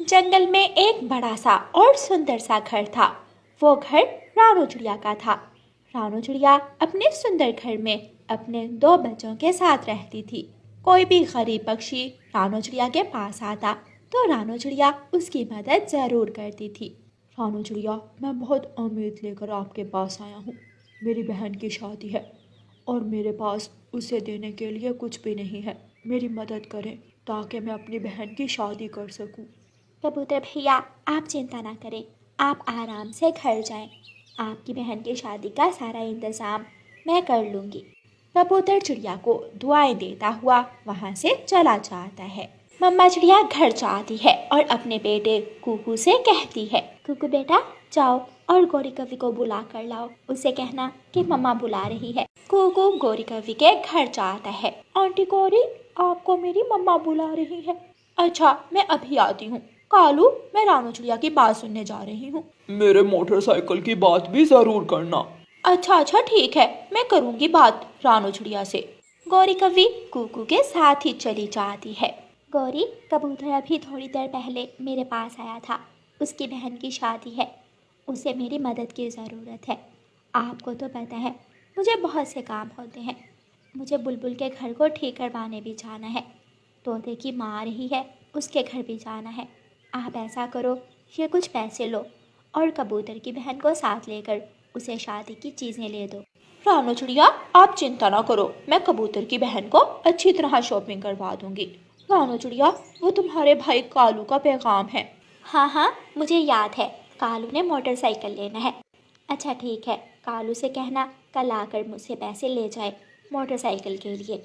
जंगल में एक बड़ा सा और सुंदर सा घर था। वो घर रानू चिड़िया का था। रानू चिड़िया अपने सुंदर घर में अपने दो बच्चों के साथ रहती थी। कोई भी गरीब पक्षी रानू चिड़िया के पास आता तो रानू चिड़िया उसकी मदद ज़रूर करती थी। रानू चिड़िया, मैं बहुत उम्मीद लेकर आपके पास आया हूँ। मेरी बहन की शादी है और मेरे पास उसे देने के लिए कुछ भी नहीं है। मेरी मदद करें ताकि मैं अपनी बहन की शादी कर सकूं। कबूतर भैया, आप चिंता ना करें, आप आराम से घर जाएं। आपकी बहन की शादी का सारा इंतज़ाम मैं कर लूँगी। कबूतर चिड़िया को दुआएं देता हुआ वहाँ से चला जाता है। मम्मा चिड़िया घर जाती है और अपने बेटे कुकू से कहती है, कुकू बेटा जाओ और गौरी कवि को बुला कर लाओ। उसे कहना कि मम्मा बुला रही है। कुकू गौरी कवि के घर जाता है। आंटी गौरी, आपको मेरी मम्मा बुला रही है। अच्छा, मैं अभी आती हूँ। कालू, मैं रानू चिड़िया की बात सुनने जा रही हूँ। मेरे मोटरसाइकिल की बात भी जरूर करना। अच्छा ठीक है, मैं करूँगी बात रानू चिड़िया से। गौरी कवि कुकू के साथ ही चली जाती है। गौरी, कबूतर अभी थोड़ी देर पहले मेरे पास आया था। उसकी बहन की शादी है, उसे मेरी मदद की ज़रूरत है। आपको तो पता है मुझे बहुत से काम होते हैं। मुझे बुलबुल के घर को ठीक करवाने भी जाना है। तोते की माँ आ रही है, उसके घर भी जाना है। आप ऐसा करो, ये कुछ पैसे लो और कबूतर की बहन को साथ लेकर उसे शादी की चीज़ें ले दो। रानू चिड़िया, आप चिंता ना करो, मैं कबूतर की बहन को अच्छी तरह शॉपिंग करवा दूंगी। रानू चिड़िया, वो तुम्हारे भाई कालू का पैगाम है। हाँ, मुझे याद है, कालू ने मोटरसाइकिल लेना है। अच्छा ठीक है, कालू से कहना कल आकर मुझसे पैसे ले जाए मोटरसाइकिल के लिए।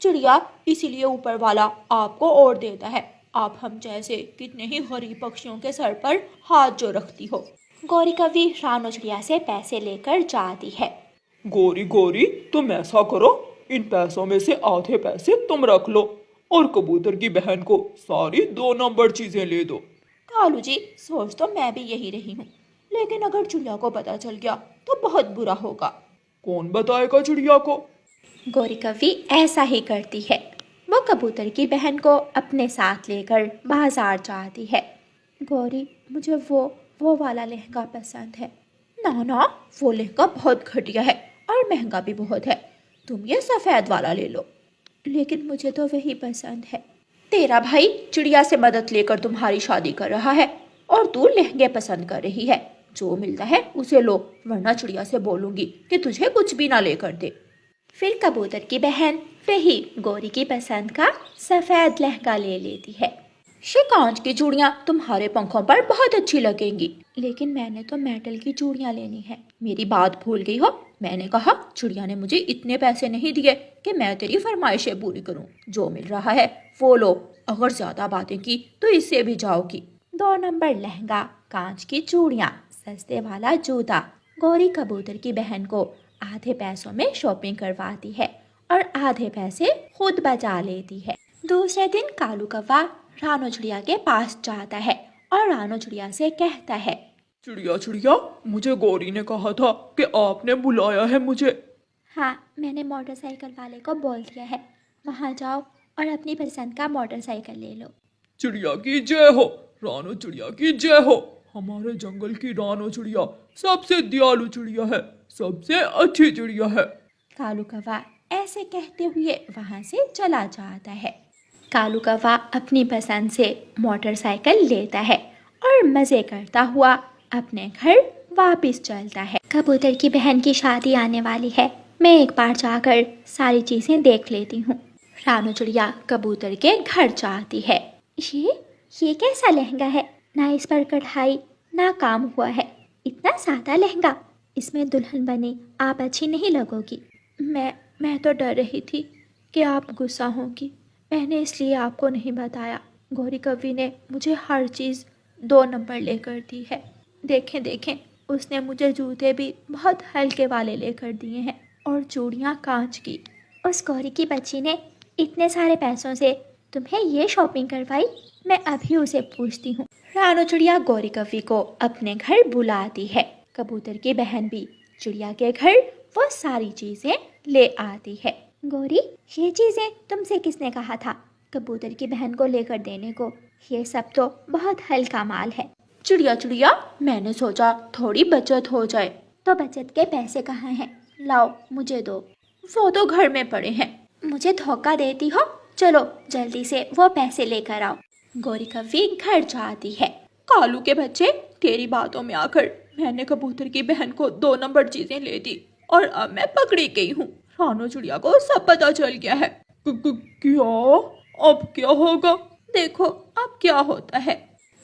चिड़िया, इसीलिए ऊपर वाला आपको और देता है। आप हम जैसे कितने ही गरीब पक्षियों के सर पर हाथ जो रखती हो। गौरी कवि रानू चिड़िया से पैसे लेकर जाती है। गौरी गौरी, तुम ऐसा करो, इन पैसों में से आधे पैसे तुम रख लो और कबूतर की बहन को सारी 2 नंबर चीजें ले दो। कालू जी, सोच तो मैं भी यही रही हूँ, लेकिन अगर चिड़िया को पता चल गया तो बहुत बुरा होगा। कौन बताएगा चिड़िया को? गौरी कवि ऐसा ही करती है। वो कबूतर की बहन को अपने साथ लेकर बाजार जाती है। गौरी, मुझे वो वाला लहंगा पसंद है। ना, वो लहंगा बहुत घटिया है और महंगा भी बहुत है। तुम ये सफ़ेद वाला ले लो। लेकिन मुझे तो वही पसंद है। तेरा भाई चिड़िया से मदद लेकर तुम्हारी शादी कर रहा है और तू लहंगे पसंद कर रही है। जो मिलता है उसे लो, वरना चिड़िया से बोलूंगी कि तुझे कुछ भी ना लेकर दे। फिर कबूतर की बहन वही गौरी की पसंद का सफ़ेद लहंगा ले लेती है। ये कांच की चूड़ियाँ तुम्हारे पंखों पर बहुत अच्छी लगेंगी। लेकिन मैंने तो मेटल की चूड़ियाँ लेनी है। मेरी बात भूल गई हो? मैंने कहा चिड़िया ने मुझे इतने पैसे नहीं दिए कि मैं तेरी फरमाइशें पूरी करूं। जो मिल रहा है वो लो, अगर ज्यादा बातें की तो इससे भी जाओगी। 2 नंबर लहंगा, कांच की चूड़ियाँ, सस्ते वाला जूता। गौरी कबूतर की बहन को आधे पैसों में शॉपिंग करवाती है और आधे पैसे खुद बचा लेती है। दूसरे दिन कालू कौवा रानू चिड़िया के पास जाता है और रानू चिड़िया से कहता है, चिड़िया चिड़िया, मुझे गौरी ने कहा था कि आपने बुलाया है मुझे। हाँ, मैंने मोटरसाइकिल वाले को बोल दिया है। वहाँ जाओ और अपनी पसंद का मोटरसाइकिल ले लो। चिड़िया की जय हो, रानू चिड़िया की जय हो। हमारे जंगल की रानू चिड़िया सबसे दयालु चिड़िया है, सबसे अच्छी चिड़िया है। कालू कौवा ऐसे कहते हुए वहाँ से चला जाता है। कालू कौवा अपनी पसंद से मोटरसाइकिल लेता है और मज़े करता हुआ अपने घर वापस चलता है। कबूतर की बहन की शादी आने वाली है, मैं एक बार जाकर सारी चीज़ें देख लेती हूँ। रानू चिड़िया कबूतर के घर जाती है। ये कैसा लहंगा है? ना इस पर कढ़ाई ना काम हुआ है। इतना सादा लहंगा, इसमें दुल्हन बनी आप अच्छी नहीं लगोगी। मैं तो डर रही थी कि आप गुस्सा होंगी, मैंने इसलिए आपको नहीं बताया। गौरी कवि ने मुझे हर चीज़ 2 नंबर लेकर दी है। देखें, उसने मुझे जूते भी बहुत हल्के वाले लेकर दिए हैं और चूड़ियाँ कांच की। उस गौरी की बच्ची ने इतने सारे पैसों से तुम्हें ये शॉपिंग करवाई? मैं अभी उसे पूछती हूँ। रानू चिड़िया गौरी कवि को अपने घर बुलाती है। कबूतर की बहन भी चिड़िया के घर वो सारी चीज़ें ले आती है। गौरी, ये चीज़ें तुमसे किसने कहा था कबूतर की बहन को लेकर देने को? ये सब तो बहुत हल्का माल है। चिड़िया चिड़िया, मैंने सोचा थोड़ी बचत हो जाए। तो बचत के पैसे कहाँ हैं? लाओ मुझे दो। वो तो घर में पड़े हैं। मुझे धोखा देती हो? चलो जल्दी से वो पैसे लेकर आओ। गौरी कव्वी घर जाती है। कालू के बच्चे, तेरी बातों में आकर मैंने कबूतर की बहन को 2 नंबर चीजें ले दी और अब मैं पकड़ी गई हूँ। रानू चिड़िया को सब पता चल गया है। क्या? अब क्या होगा? देखो अब क्या होता है।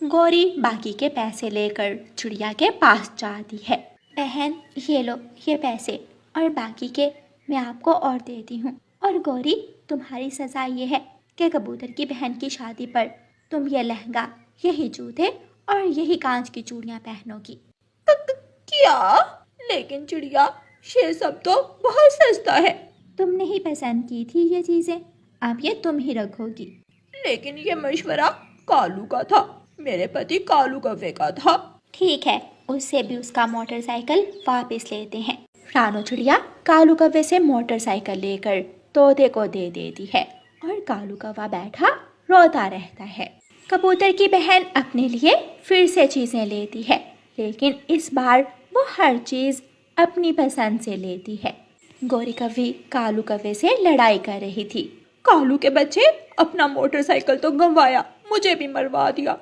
गौरी बाकी के पैसे लेकर चिड़िया के पास जाती है। बहन ये लो ये पैसे, और बाकी के मैं आपको और देती हूँ। और गौरी, तुम्हारी सज़ा ये है कि कबूतर की बहन की शादी पर तुम ये लहंगा, यही जूते और यही कांच की चूड़ियाँ पहनोगी। क्या? लेकिन चिड़िया, ये सब तो बहुत सस्ता है। तुमने ही पसंद की थी ये चीज़ें, अब ये तुम ही रखोगी। लेकिन ये मशवरा कालू का था, मेरे पति कालू कव्वे का था। ठीक है, उससे भी उसका मोटरसाइकिल वापस लेते हैं। रानू चिड़िया कालू कव्वे से मोटरसाइकिल लेकर तोते को दे देती है और कालू कौवा बैठा रोता रहता है। कबूतर की बहन अपने लिए फिर से चीज़ें लेती है, लेकिन इस बार वो हर चीज़ अपनी पसंद से लेती है। गौरी कव्वी कालू कव्वे से लड़ाई कर रही थी। कालू के बच्चे, अपना मोटरसाइकिल तो गंवाया, मुझे भी मरवा दिया।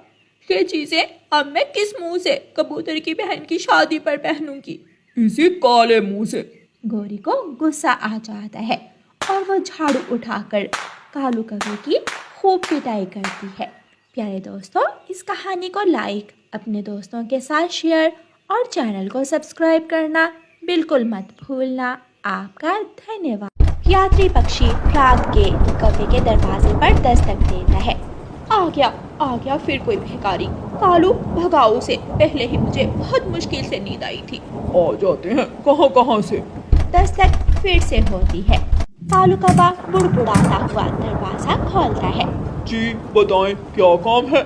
ये चीजें अब मैं किस मुंह से कबूतर की बहन की शादी पर पहनूंगी? इसी काले मुंह से। गौरी को गुस्सा आ जाता है और वो झाड़ू उठाकर कालू कव्वे की खूब पिटाई करती है। प्यारे दोस्तों, इस कहानी को लाइक, अपने दोस्तों के साथ शेयर और चैनल को सब्सक्राइब करना बिल्कुल मत भूलना। आपका धन्यवाद। यात्री पक्षी रात के कव्वे के दरवाजे पर दस्तक देता है। आ गया फिर कोई भिखारी। कालू भगाओ उसे, पहले ही मुझे बहुत मुश्किल से नींद आई थी। आ जाते हैं, कहाँ से? दस्तक फिर से होती है। कालू कौवा बुड़बुड़ाता हुआ दरवाजा खोलता है। जी बताएं, क्या काम है?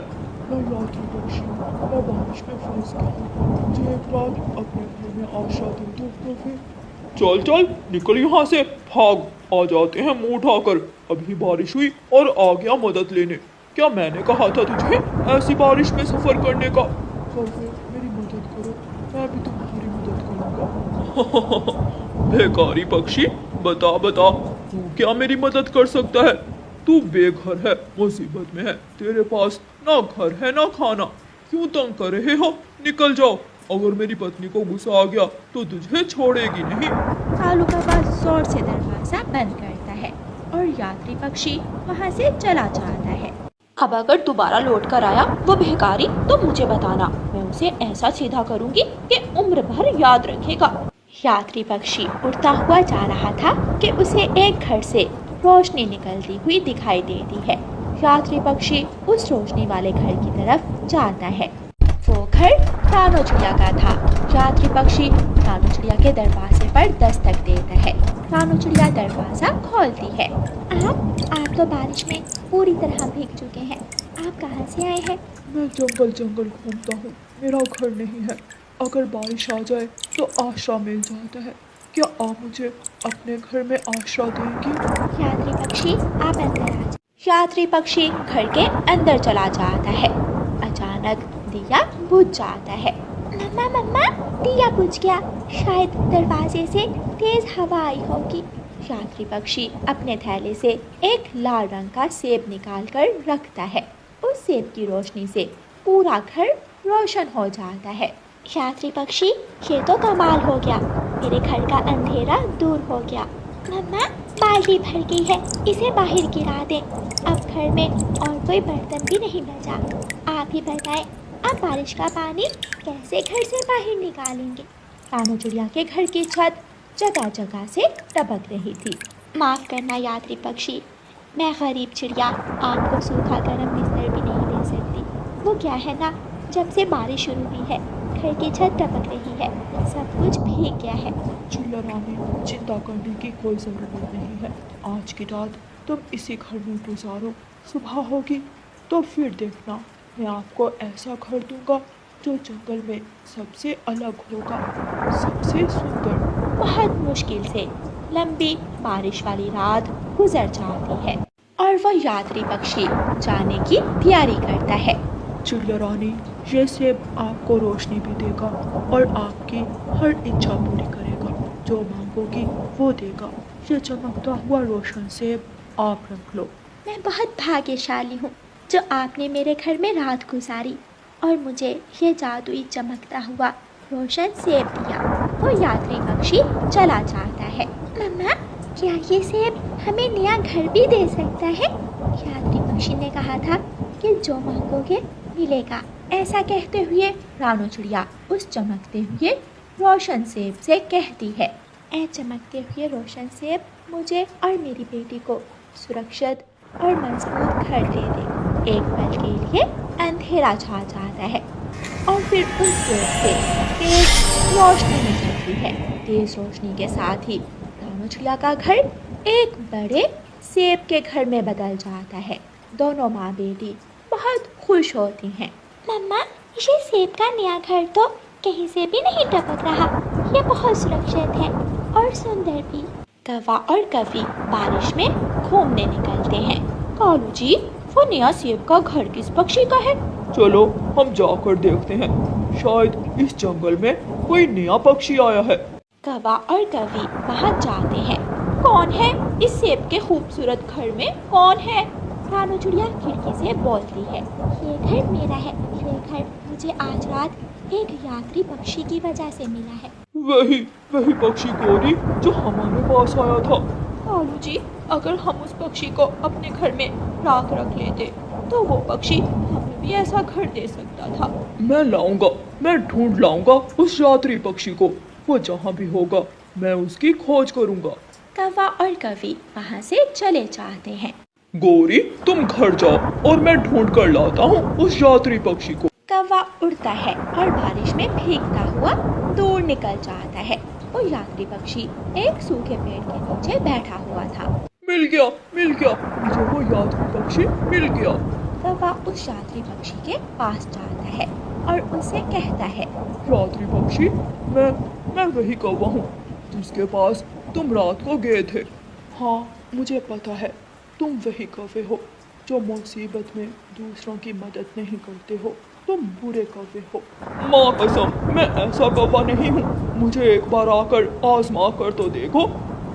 मैं यात्री पक्षी, मैं बारिश में फंस गया हूँ। मुझे एक रात अपने घर में आश्रय दे दो प्रभु। चल निकल यहाँ से, भाग। आ जाते हैं मुंह उठाकर। अभी बारिश हुई और आ गया मदद लेने। क्या मैंने कहा था तुझे ऐसी बारिश में सफर करने का? प्रभु मेरी मदद करो, मैं भी तुम्हारी मदद करूँगा। बेकारी पक्षी, बता तू क्या मेरी मदद कर सकता है? तू बेघर है, मुसीबत में है, तेरे पास ना घर है ना खाना, क्यों तंग कर रहे हो? निकल जाओ, अगर मेरी पत्नी को गुस्सा आ गया तो तुझे छोड़ेगी नहीं। कालू कौवा जोर से दरवाजा बंद करता है और यात्री पक्षी वहाँ से चला जाता है। अब अगर दोबारा लौट कर आया वो भिखारी तो मुझे बताना, मैं उसे ऐसा सीधा करूंगी कि उम्र भर याद रखेगा। यात्री पक्षी उड़ता हुआ जा रहा था कि उसे एक घर से रोशनी निकलती हुई दिखाई देती है। यात्री पक्षी उस रोशनी वाले घर की तरफ जाता है। वो घर रानू चिड़िया का था। यात्री पक्षी रानू चिड़िया के दरवाजे पर दस्तक देता है। रानू चिड़िया दरवाजा खोलती है। आप तो बारिश में पूरी तरह भीग चुके हैं, आप कहाँ से आए हैं? मैं जंगल घूमता हूँ, मेरा घर नहीं है। अगर बारिश आ जाए तो आश्रय मिल जाता है। क्या आप मुझे अपने घर में आश्रय देंगी? यात्री पक्षी आप अंदर आ जाओ। यात्री पक्षी घर के अंदर चला जाता है। अचानक दिया बुझ जाता है। मम्मा दिया बुझ गया, शायद दरवाजे से तेज हवा आई होगी। यात्री पक्षी अपने थैले से एक लाल रंग का सेब निकालकर रखता है। उस सेब की रोशनी से पूरा घर रोशन हो जाता है। यात्री पक्षी, ये तो कमाल हो गया, मेरे घर का अंधेरा दूर हो गया। मम्मा बाल्टी भर गई है, इसे बाहर गिरा दें। अब घर में और कोई बर्तन भी नहीं बचा। आप ही बताएं, अब बारिश का पानी कैसे घर से बाहर निकालेंगे? रानू चिड़िया के घर की छत जगह जगह से टपक रही थी। माफ़ करना यात्री पक्षी, मैं गरीब चिड़िया आपको सूखा गर्म बिस्तर भी नहीं दे सकती। वो क्या है ना, जब से बारिश शुरू हुई है घर की छत टपक रही है, सब कुछ भीग गया है। चिड़िया रानी, चिंता करने की कोई ज़रूरत नहीं है। आज की रात तुम इसी घर में गुजारो, सुबह होगी तो फिर देखना, मैं आपको ऐसा घर दूंगा जो जंगल में सबसे अलग होगा, सबसे सुंदर। बहुत मुश्किल से लंबी बारिश वाली रात गुजर जाती है और वो यात्री पक्षी जाने की तैयारी करता है। चिड़िया रानी, ये सेब आपको रोशनी भी देगा और आपकी हर इच्छा पूरी करेगा। जो मांगोगी वो देगा। ये चमकता हुआ रोशन सेब आप रख लो। मैं बहुत भाग्यशाली हूँ जो आपने मेरे घर में रात गुजारी और मुझे ये जादुई चमकता हुआ रोशन सेब दिया। वो यात्री पक्षी चला जाता है। मम्मा, क्या ये सेब हमें नया घर भी दे सकता है? यात्री पक्षी ने कहा था कि जो मांगोगे मिलेगा। ऐसा कहते हुए रानू चिड़िया उस चमकते हुए रोशन सेब से कहती है, ऐ चमकते हुए रोशन सेब, मुझे और मेरी बेटी को सुरक्षित और मजबूत घर दे दे। एक पल के लिए अंधेरा छा जाता है और फिर उस सेब से तेज रोशनी निकलती है। तेज रोशनी के साथ ही रानू चिड़िया का घर एक बड़े सेब के घर में बदल जाता है। दोनों माँ बेटी बहुत खुश होती हैं। मम्मा, ये सेब का नया घर तो कहीं से भी नहीं टपक रहा। ये बहुत सुरक्षित है और सुंदर भी। कौवा और कवि बारिश में घूमने निकलते हैं। कालू जी, वो नया सेब का घर किस पक्षी का है? चलो हम जाकर देखते हैं। शायद इस जंगल में कोई नया पक्षी आया है। कौवा और कवि वहाँ जाते हैं। कौन है इस सेब के खूबसूरत घर में? कौन है? रानू चिड़िया खिड़की से बोलती है, ये घर मेरा है। ये घर मुझे आज रात एक यात्री पक्षी की वजह से मिला है। वही पक्षी गौरी जो हमारे पास आया था। कालू जी, अगर हम उस पक्षी को अपने घर में राख रख लेते तो वो पक्षी हमें भी ऐसा घर दे सकता था। मैं ढूंढ लाऊंगा उस यात्री पक्षी को। वो जहाँ भी होगा मैं उसकी खोज करूंगा। कौवा और कवि वहाँ से चले जाते हैं। गौरी, तुम घर जाओ और मैं ढूंढ कर लाता हूँ उस यात्री पक्षी को। कौवा उड़ता है और बारिश में भीगता हुआ दूर निकल जाता है। वो यात्री पक्षी एक सूखे पेड़ के नीचे बैठा हुआ था। मिल गया, मुझे वो यात्री पक्षी मिल गया। कौवा उस यात्री पक्षी के पास जाता है और उससे कहता है, यात्री पक्षी, मैं वही कौवा हूँ जिसके पास तुम रात को गए थे। हाँ, मुझे पता है तुम वही कौवे हो जो मुसीबत में दूसरों की मदद नहीं करते हो। तुम बुरे कौवे हो। माँ कसम, मैं ऐसा कौवा नहीं हूँ। मुझे एक बार आकर आजमा कर तो देखो।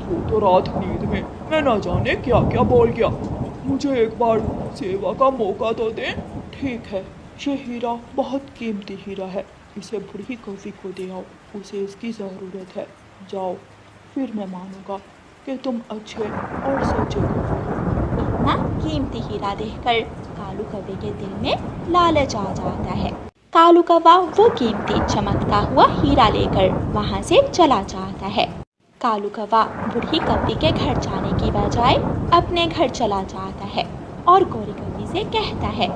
वो तो रात नींद में मैं न जाने क्या क्या बोल गया। मुझे एक बार सेवा का मौका तो दें। ठीक है, ये हीरा बहुत कीमती हीरा है। इसे बूढ़ी कौवी को दे आओ, उसे इसकी ज़रूरत है। जाओ, फिर मैं मानूंगा कि तुम अच्छे और सच्चे कौवे हो। इतना कीमती हीरा देखकर कालू कौवे के दिल में लालच आ जाता है। कालू कौवा वो कीमती चमकता हुआ हीरा लेकर वहाँ से चला जाता है। कालू कौवा बूढ़ी कौवी के घर जाने की बजाय अपने घर चला जाता है और गोरी कौवी से कहता है,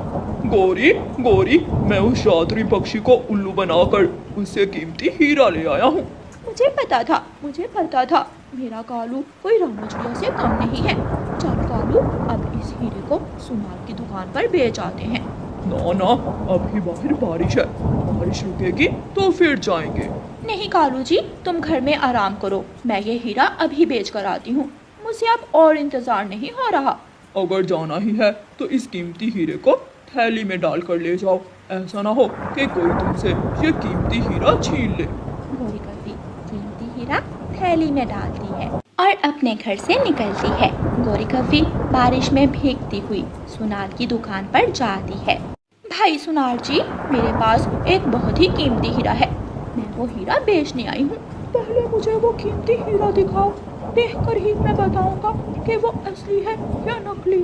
गोरी, मैं उस यात्री पक्षी को उल्लू बनाकर उससे कीमती हीरा ले आया हूँ। मुझे पता था मेरा कालू कोई रानू चिड़िया से कम नहीं है। चल कालू, अब इस हीरे को सुनार की दुकान पर बेच आते हैं। ना, अभी बाहर बारिश है। बारिश रुकेगी तो फिर जाएंगे। नहीं कालू जी, तुम घर में आराम करो। मैं ये हीरा अभी बेच कर आती हूँ। मुझे अब और इंतजार नहीं हो रहा। अगर जाना ही है तो इस कीमती हीरे को थैली में डाल कर ले जाओ। ऐसा ना हो कि कोई तुमसे ये कीमती हीरा छीन ले। गोरी कौवी कीमती हीरा थैली में डालती है और अपने घर से निकलती है। गोरी कौवी बारिश में भीगती हुई सुनार की दुकान पर जाती है। भाई सुनार जी, मेरे पास एक बहुत ही कीमती हीरा है। मैं वो हीरा बेचने आई हूँ। पहले मुझे वो कीमती हीरा दिखाओ, देखकर ही मैं बताऊंगा कि वो असली है या नकली।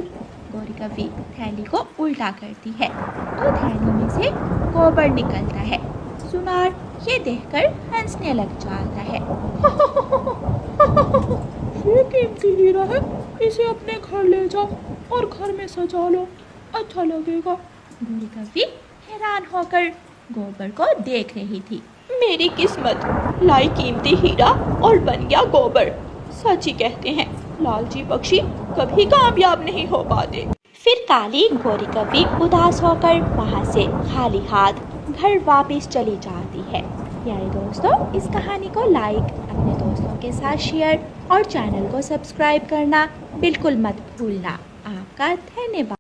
गोरी कौवी थैली को उल्टा करती है तो थैली में से गोबर निकलता है। सुनार ये देखकर हंसने लग जाता है। ये कीमती हीरा है, इसे अपने घर ले जाओ और घर में सजा लो, अच्छा लगेगा। गोरी कौवी हैरान होकर गोबर को देख रही थी। मेरी किस्मत, लाई कीमती हीरा और बन गया गोबर। सच ही कहते हैं, लालची पक्षी कभी कामयाब नहीं हो पाते। फिर काली गोरी कौवी उदास होकर वहाँ से खाली हाथ घर वापस चली जाती है। प्यारे दोस्तों, इस कहानी को लाइक, अपने दोस्तों के साथ शेयर और चैनल को सब्सक्राइब करना बिल्कुल मत भूलना। आप आपका धन्यवाद।